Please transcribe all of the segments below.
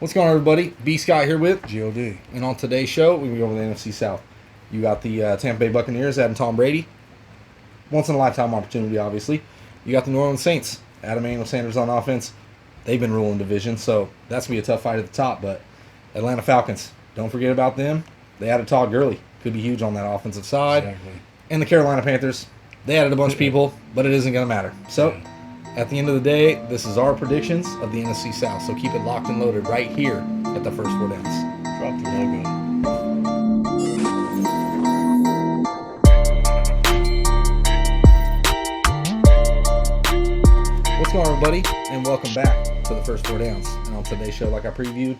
What's going on, everybody? B. Scott here with GOD. And on today's show, we go over the NFC South. You got the Tampa Bay Buccaneers adding Tom Brady. Once in a lifetime opportunity, obviously. You got the New Orleans Saints. Adam Emmanuel Sanders on offense. They've been ruling division, so that's going to be a tough fight at the top. But Atlanta Falcons, don't forget about them. They added Todd Gurley. Could be huge on that offensive side. Exactly. And the Carolina Panthers, they added a bunch of people, but it isn't going to matter. So, at the end of the day, this is our predictions of the NFC South. So keep it locked and loaded right here at the first four downs. Drop the logo. What's going on, everybody? And welcome back to the first four downs. And on today's show, like I previewed,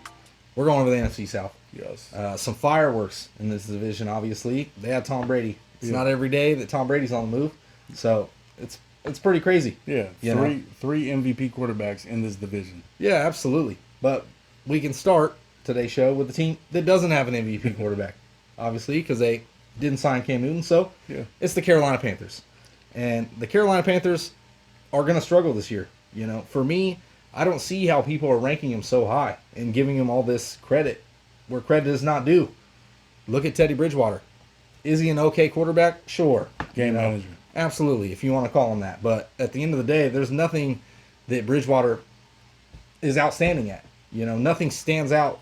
we're going over the NFC South. Yes. Some fireworks in this division, obviously. They had Tom Brady. It's not every day that Tom Brady's on the move. So it's pretty crazy. Yeah, three MVP quarterbacks in this division. Yeah, absolutely. But we can start today's show with the team that doesn't have an MVP quarterback, obviously, because they didn't sign Cam Newton. So it's the Carolina Panthers. And the Carolina Panthers are going to struggle this year. You know, for me, I don't see how people are ranking him so high and giving him all this credit where credit is not due. Look at Teddy Bridgewater. Is he an okay quarterback? Sure. Game manager. Absolutely, if you want to call him that. But at the end of the day, there's nothing that Bridgewater is outstanding at. You know, nothing stands out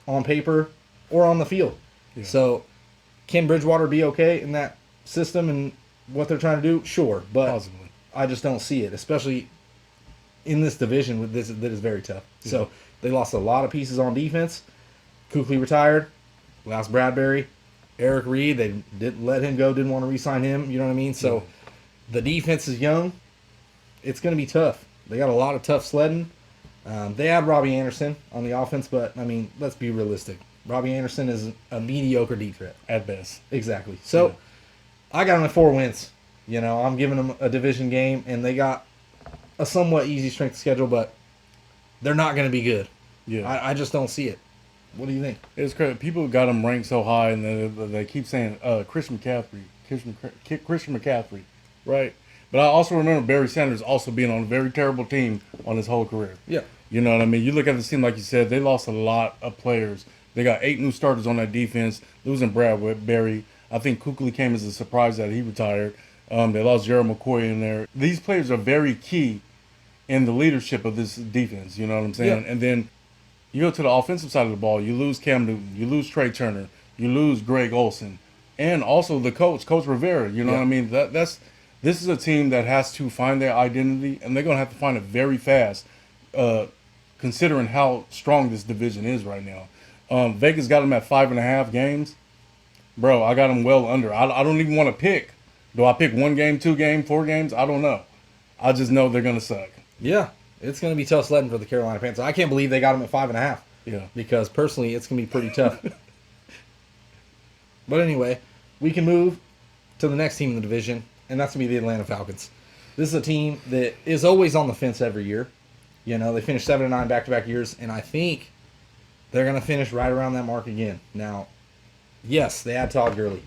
on paper or on the field. Yeah. So, can Bridgewater be okay in that system and what they're trying to do? Sure, but possibly. I just don't see it, especially in this division with this that is very tough. Yeah. So, they lost a lot of pieces on defense. Kuechly retired. Lost Bradbury. Eric Reed, they didn't let him go, didn't want to re-sign him, you know what I mean? So the defense is young. It's going to be tough. They got a lot of tough sledding. They had Robbie Anderson on the offense, but, I mean, let's be realistic. Robbie Anderson is a mediocre deep threat. At best. Exactly. So I got them at 4 wins. You know, I'm giving them a division game, and they got a somewhat easy strength of schedule, but they're not going to be good. Yeah. I just don't see it. What do you think? It's crazy. People got him ranked so high, and they keep saying Christian McCaffrey, right? But I also remember Barry Sanders also being on a very terrible team on his whole career. Yeah. You know what I mean? You look at the team, like you said, they lost a lot of players. They got 8 new starters on that defense, losing Bradbury. I think Kuechly came as a surprise that he retired. They lost Gerald McCoy in there. These players are very key in the leadership of this defense, you know what I'm saying? Yeah. And then you go to the offensive side of the ball, you lose Cam Newton, you lose Trey Turner, you lose Greg Olsen, and also the Coach Rivera. You know what I mean? This is a team that has to find their identity, and they're going to have to find it very fast, considering how strong this division is right now. Vegas got them at 5.5 games. Bro, I got them well under. I don't even want to pick. Do I pick 1 game, 2 game, 4 games? I don't know. I just know they're going to suck. Yeah. It's going to be tough sledding for the Carolina Panthers. I can't believe they got them at 5.5. Yeah. Because personally, it's going to be pretty tough. But anyway, we can move to the next team in the division, and that's going to be the Atlanta Falcons. This is a team that is always on the fence every year. You know, they finished 7-9 back-to-back years, and I think they're going to finish right around that mark again. Now, yes, they had Todd Gurley.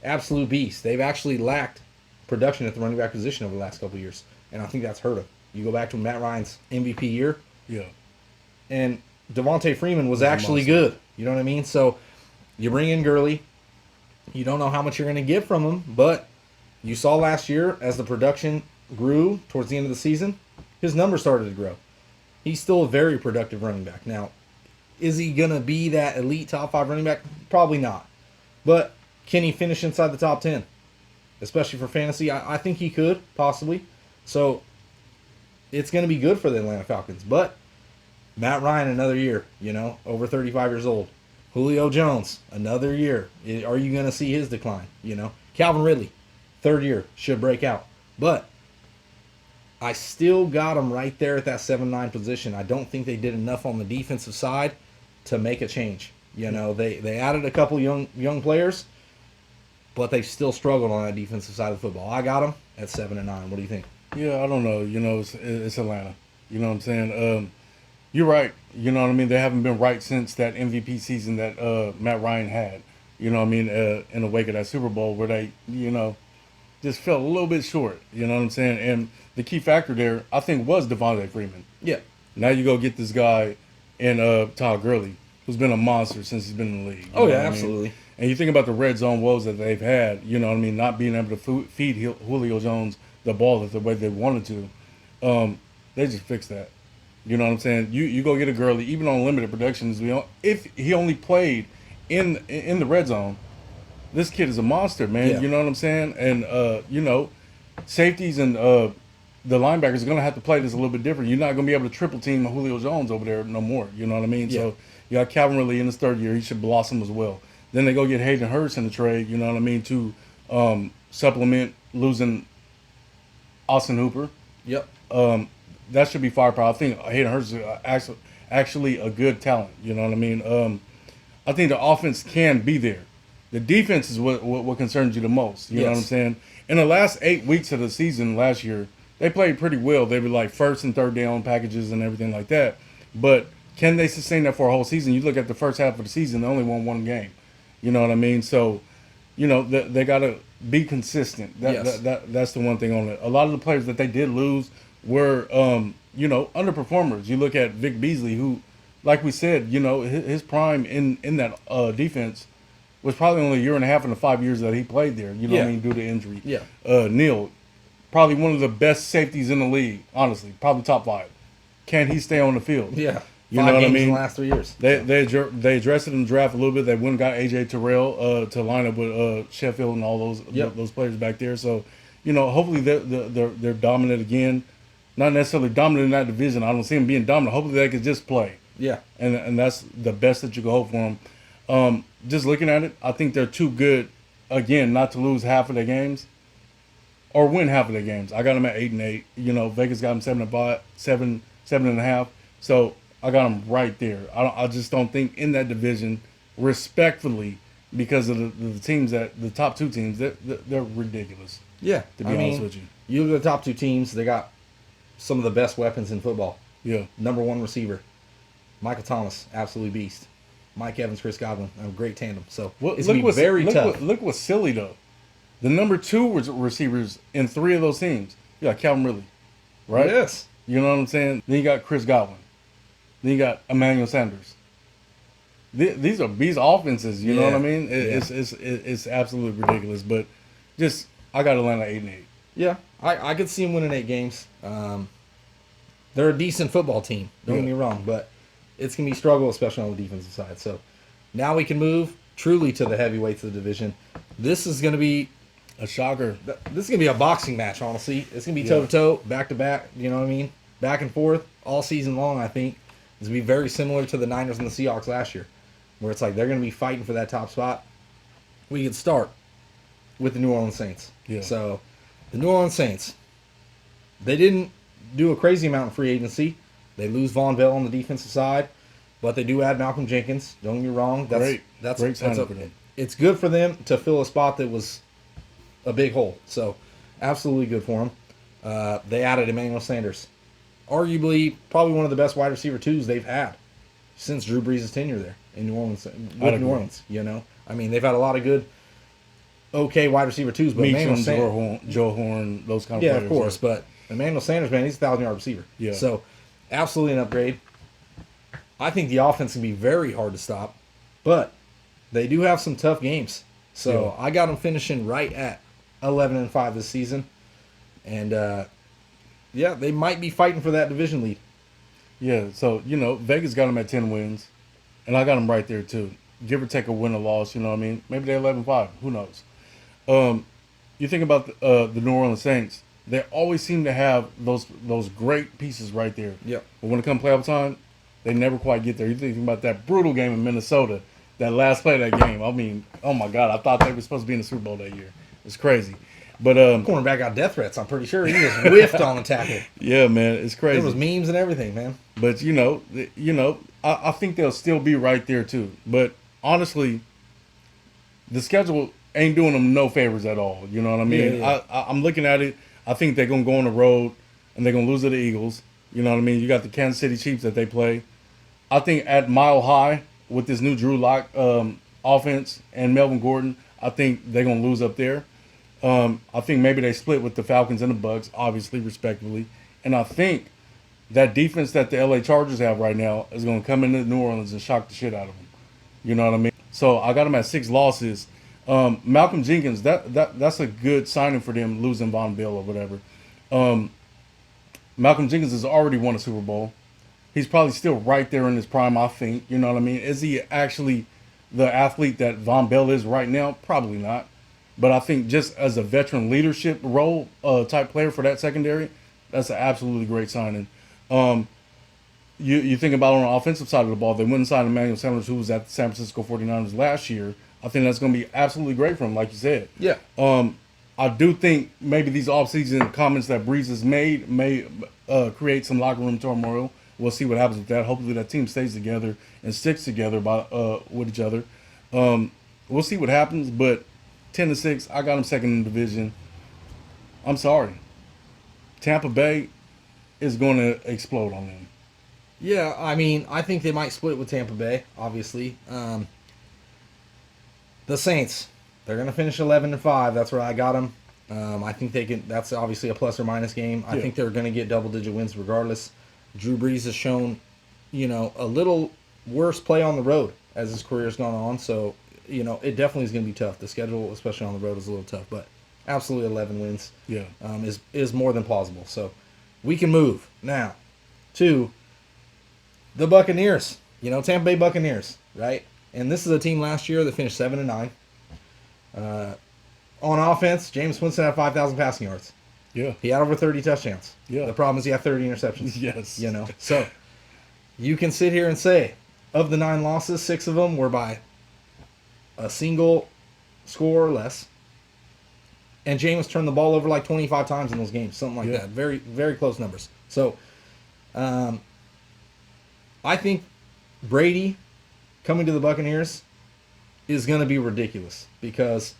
Absolute beast. They've actually lacked production at the running back position over the last couple of years, and I think that's hurt them. You go back to Matt Ryan's MVP year. Yeah. And Devontae Freeman was actually good. You know what I mean? So you bring in Gurley. You don't know how much you're going to get from him, but you saw last year as the production grew towards the end of the season, his numbers started to grow. He's still a very productive running back. Now, is he going to be that elite top 5 running back? Probably not. But can he finish inside the top 10? Especially for fantasy? I think he could, possibly. So it's going to be good for the Atlanta Falcons. But Matt Ryan, another year, you know, over 35 years old. Julio Jones, another year. Are you going to see his decline? You know, Calvin Ridley, 3rd year, should break out. But I still got them right there at that 7-9 position. I don't think they did enough on the defensive side to make a change. You know, they added a couple young players, but they still struggled on that defensive side of the football. I got them at 7-9. What do you think? Yeah, I don't know. You know, it's Atlanta. You know what I'm saying? You're right. You know what I mean? They haven't been right since that MVP season that Matt Ryan had. You know what I mean? In the wake of that Super Bowl where they, you know, just fell a little bit short. You know what I'm saying? And the key factor there, I think, was Devontae Freeman. Yeah. Now you go get this guy and Todd Gurley, who's been a monster since he's been in the league. Oh yeah, absolutely. And you think about the red zone woes that they've had, you know what I mean, not being able to feed Julio Jones the ball the way they wanted to. They just fixed that. You know what I'm saying? You go get a Gurley, even on limited productions. If he only played in the red zone, this kid is a monster, man. Yeah. You know what I'm saying? And safeties and the linebackers are gonna have to play this a little bit different. You're not gonna be able to triple team Julio Jones over there no more. You know what I mean? Yeah. So you got Calvin Ridley in his third year. He should blossom as well. Then they go get Hayden Hurst in the trade. You know what I mean, to supplement losing Austin Hooper. Yep. That should be firepower. I think Hayden Hurst is actually a good talent. You know what I mean? I think the offense can be there. The defense is what concerns you the most. You know what I'm saying? In the last 8 weeks of the season last year, they played pretty well. They were like first and third down packages and everything like that. But can they sustain that for a whole season? You look at the first half of the season, they only won one game. You know what I mean? So, they got to be consistent. That's the one thing on it. A lot of the players that they did lose were, underperformers. You look at Vic Beasley, who, like we said, his prime in that defense was probably only a year and a half in the 5 years that he played there. You know what I mean? Due to injury. Yeah. Neal, probably one of the best safeties in the league, honestly. Probably top 5. Can he stay on the field? Yeah. You know what I mean? In the last 3 years. They addressed it in the draft a little bit. They went and got AJ Terrell to line up with Sheffield and all those players back there. So, hopefully they're dominant again. Not necessarily dominant in that division. I don't see them being dominant. Hopefully they can just play. Yeah. And that's the best that you can hope for them. Just looking at it, I think they're too good, again, not to lose half of their games or win half of their games. I got them at 8-8. Vegas got them 7.5. So I got them right there. I just don't think in that division, respectfully, because of the teams the top 2 teams, they're ridiculous. Yeah. To be honest with you. You look at the top 2 teams, they got some of the best weapons in football. Yeah. Number 1 receiver, Michael Thomas, absolute beast. Mike Evans, Chris Godwin, a great tandem. So it's going to be very tough. Look what's silly, though. The number 2 receivers in 3 of those teams, you got Calvin Ridley, right? Yes. You know what I'm saying? Then you got Chris Godwin. Then you got Emmanuel Sanders. These are beast offenses. You know what I mean? It's absolutely ridiculous. But just I got Atlanta 8-8. Yeah, I could see them winning 8 games. They're a decent football team. Don't get me wrong, but it's gonna be a struggle, especially on the defensive side. So now we can move truly to the heavyweights of the division. This is gonna be a shocker. This is gonna be a boxing match. Honestly, it's gonna be toe to toe, back to back. You know what I mean? Back and forth all season long. I think it's gonna be very similar to the Niners and the Seahawks last year, where it's like they're gonna be fighting for that top spot. We could start with the New Orleans Saints. Yeah. So the New Orleans Saints, they didn't do a crazy amount of free agency. They lose Von Bell on the defensive side, but they do add Malcolm Jenkins. Don't get me wrong. Great signing for them. It's good for them to fill a spot that was a big hole. So absolutely good for them. They added Emmanuel Sanders, arguably probably one of the best wide receiver 2s they've had since Drew Brees' tenure there in New Orleans. New Orleans, I mean, they've had a lot of good, okay wide receiver 2s, but Emmanuel Sanders, Joe Horn, those kind of players. Yeah, of course, but Emmanuel Sanders, man, he's a 1,000-yard receiver. Yeah. So absolutely an upgrade. I think the offense can be very hard to stop, but they do have some tough games. So I got them finishing right at 11-5 this season, and they might be fighting for that division lead. Yeah. So Vegas got them at 10 wins, and I got them right there too. Give or take a win or loss. You know what I mean? Maybe they're 11-5. Who knows? You think about the New Orleans Saints. They always seem to have those great pieces right there. Yep. But when it comes playoff time, they never quite get there. You think about that brutal game in Minnesota, that last play of that game. I mean, oh my God, I thought they were supposed to be in the Super Bowl that year. It's crazy. But cornerback got death threats. I'm pretty sure he just whiffed on the tackle. Yeah, man, it's crazy. There was memes and everything, man. But I think they'll still be right there too. But honestly, the schedule ain't doing them no favors at all. You know what I mean? Yeah. I'm looking at it. I think they're gonna go on the road and they're gonna lose to the Eagles. You know what I mean? You got the Kansas City Chiefs that they play. I think at Mile High with this new Drew Lock offense and Melvin Gordon, I think they're gonna lose up there. I think maybe they split with the Falcons and the Bucks, obviously, respectively. And I think that defense that the LA Chargers have right now is going to come into New Orleans and shock the shit out of them. You know what I mean? So I got them at 6 losses. Malcolm Jenkins, that's a good signing for them, losing Von Bell or whatever. Malcolm Jenkins has already won a Super Bowl. He's probably still right there in his prime, I think. You know what I mean? Is he actually the athlete that Von Bell is right now? Probably not. But I think just as a veteran leadership role type player for that secondary, that's an absolutely great signing. You think about on the offensive side of the ball, they went and signed Emmanuel Sanders, who was at the San Francisco 49ers last year. I think that's going to be absolutely great for him, like you said. Yeah. I do think maybe these offseason comments that Breeze has made may create some locker room turmoil. We'll see what happens with that. Hopefully that team stays together and sticks together with each other. We'll see what happens, but 10-6, I got them second in the division. I'm sorry. Tampa Bay is going to explode on them. Yeah, I mean, I think they might split with Tampa Bay, obviously. The Saints, they're going to finish 11-5. That's where I got them. I think they can. That's obviously a plus or minus game. I think they're going to get double-digit wins regardless. Drew Brees has shown, a little worse play on the road as his career's gone on. So, it definitely is going to be tough. The schedule, especially on the road, is a little tough. But absolutely 11 wins is more than plausible. So we can move now to the Buccaneers. Tampa Bay Buccaneers, right? And this is a team last year that finished 7-9. On offense, Jameis Winston had 5,000 passing yards. Yeah. He had over 30 touchdowns. Yeah. The problem is he had 30 interceptions. Yes. So you can sit here and say, of the 9 losses, 6 of them were by a single score or less. And Jameis turned the ball over like 25 times in those games, something like that. Very, very close numbers. So I think Brady coming to the Buccaneers is going to be ridiculous because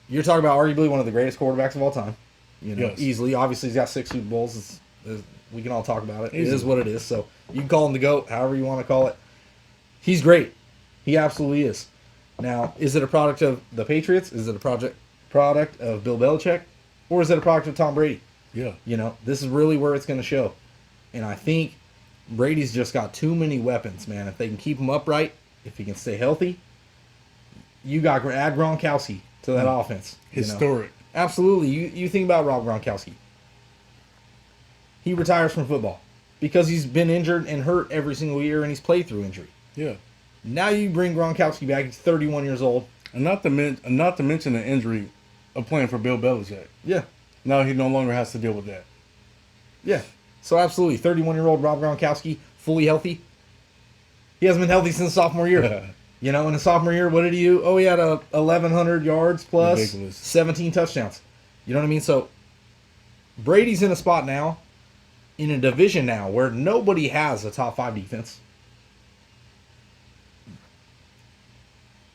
you're talking about arguably one of the greatest quarterbacks of all time. Easily. Obviously, he's got 6 Super Bowls. We can all talk about it. Easily. It is what it is. So you can call him the GOAT, however you want to call it. He's great. He absolutely is. Now, is it a product of the Patriots? Is it a product of Bill Belichick? Or is it a product of Tom Brady? Yeah. This is really where it's going to show. And I think Brady's just got too many weapons, man. If they can keep him upright, if he can stay healthy, you got to add Gronkowski to that offense. Historic. Absolutely. You think about Rob Gronkowski. He retires from football because he's been injured and hurt every single year, and he's played through injury. Yeah. Now you bring Gronkowski back. He's 31 years old. And not to mention the injury of playing for Bill Belichick. Yeah. Now he no longer has to deal with that. Yeah. So absolutely, 31-year-old Rob Gronkowski, fully healthy. He hasn't been healthy since sophomore year. In his sophomore year, what did he do? Oh, he had 1,100 yards plus, ridiculous. 17 touchdowns. You know what I mean? So Brady's in a spot now, in a division now, where nobody has a top 5 defense.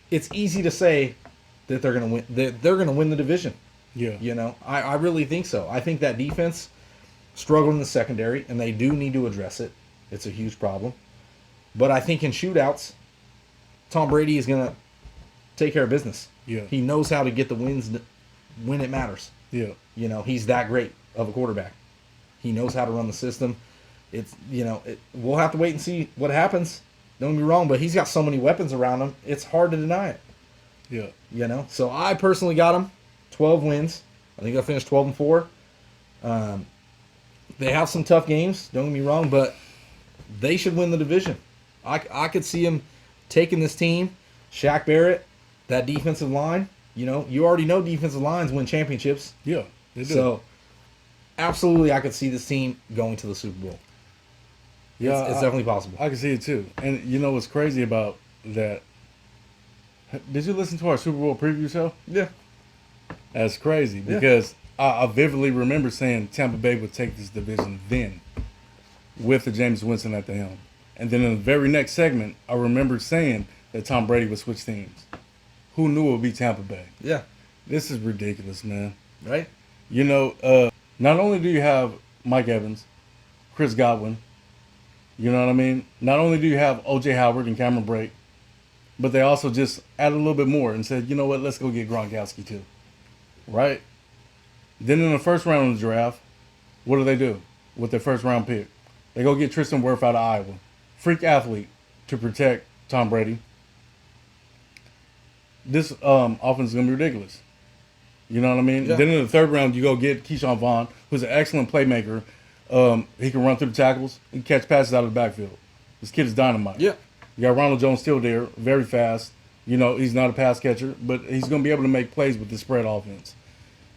It's easy to say that they're going to win. That they're going to win the division. Yeah. I really think so. I think that defense struggled in the secondary, and they do need to address it. It's a huge problem. But I think in shootouts, Tom Brady is going to take care of business. Yeah. He knows how to get the wins when it matters. Yeah. He's that great of a quarterback. He knows how to run the system. We'll have to wait and see what happens. Don't get me wrong, but he's got so many weapons around him, it's hard to deny it. Yeah. So I personally got him 12 wins. I think I finished 12-4. They have some tough games, don't get me wrong, but they should win the division. I could see him taking this team, Shaq Barrett, that defensive line. You already know defensive lines win championships. Yeah, they do. So, absolutely, I could see this team going to the Super Bowl. Yeah, it's definitely possible. I can see it too. And what's crazy about that? Did you listen to our Super Bowl preview show? Yeah. That's crazy because I vividly remember saying Tampa Bay would take this division then with the Jameis Winston at the helm. And then in the very next segment, I remember saying that Tom Brady would switch teams. Who knew it would be Tampa Bay? Yeah. This is ridiculous, man. Right? Not only do you have Mike Evans, Chris Godwin, you know what I mean? Not only do you have O.J. Howard and Cameron Brate, but they also just added a little bit more and said, you know what, let's go get Gronkowski too. Right? Then in the first round of the draft, what do? with their first round pick. They go get Tristan Wirth out of Iowa. Freak athlete to protect Tom Brady. This offense is going to be ridiculous. You know what I mean? Yeah. Then in the third round, you go get Keyshawn Vaughn, who's an excellent playmaker. He can run through the tackles. He can catch passes out of the backfield. This kid is dynamite. Yeah. You got Ronald Jones still there, very fast. You know, he's not a pass catcher, but he's going to be able to make plays with this spread offense.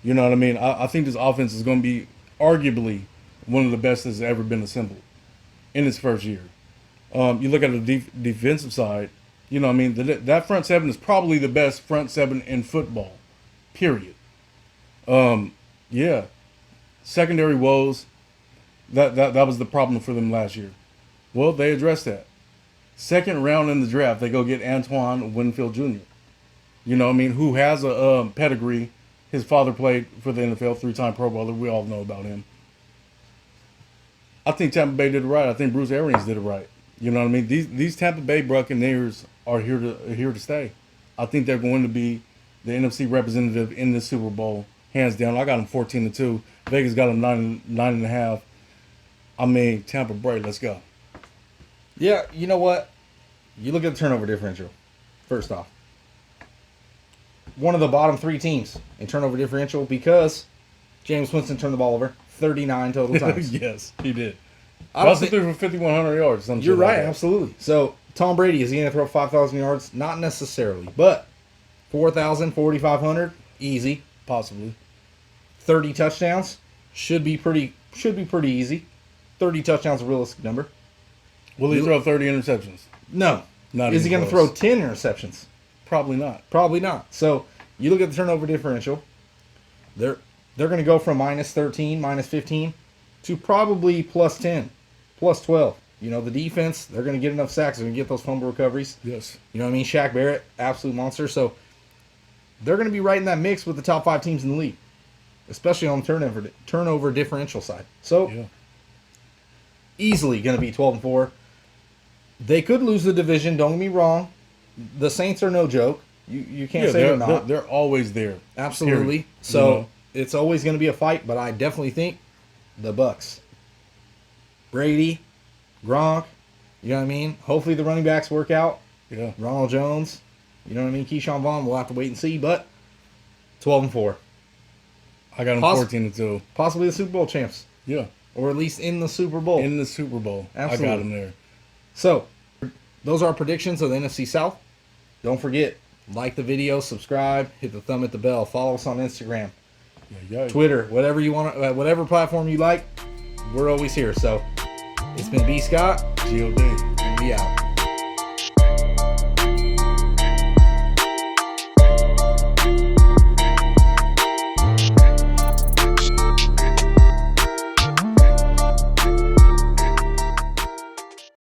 You know what I mean? I think this offense is going to be arguably one of the best that's ever been assembled in its first year. You look at the defensive side, you know what I mean? That front seven is probably the best front seven in football, period. Yeah. Secondary woes, that was the problem for them last year. Well, they addressed that. Second round in the draft, they go get Antoine Winfield Jr. You know what I mean? Who has a pedigree. His father played for the NFL, 3-time Pro Bowler. We all know about him. I think Tampa Bay did it right. I think Bruce Arians did it right. You know what I mean? These Tampa Bay Buccaneers are here to stay. I think they're going to be the NFC representative in the Super Bowl, hands down. I got them 14-2. Vegas got them 9.5. I mean, Tampa Bay, let's go. Yeah, you know what? You look at the turnover differential, first off. One of the bottom 3 teams in turnover differential because James Winston turned the ball over 39 total times. Yes, he did. I don't Also think, threw for 5,100 yards. you're right, absolutely. So, Tom Brady, is he going to throw 5,000 yards? Not necessarily, but 4,000, 4,500, easy. Possibly. 30 touchdowns should be pretty easy. 30 touchdowns is a realistic number. Will he throw 30 interceptions? No. Not Is he even going to throw close. 10 interceptions? Probably not. Probably not. So you look at the turnover differential. They're going to go from minus 13, minus 15 to probably plus 10, plus 12. You know, the defense, they're going to get enough sacks. They're going to get those fumble recoveries. Yes. You know what I mean? Shaq Barrett, absolute monster. So they're going to be right in that mix with the top 5 teams in the league, especially on the turnover differential side. So Yeah. easily going to be 12-4. They could lose the division. Don't get me wrong. The Saints are no joke. You can't say they're not. They're always there. Absolutely. Period. So You know? it's always going to be a fight, but I definitely think the Bucks, Brady, Gronk, you know what I mean? Hopefully the running backs work out. Yeah. Ronald Jones, you know what I mean? Keyshawn Vaughn, we'll have to wait and see, but 12-4. I got them 14-2. Possibly the Super Bowl champs, Yeah. or at least in the Super Bowl. In the Super Bowl. Absolutely. I got them there. So, those are our predictions of the NFC South. Don't forget, like the video, subscribe, hit the thumb at the bell, follow us on Instagram, Yeah. Twitter, whatever you want, whatever platform you like, we're always here. So, it's been B. Scott. G.O.D.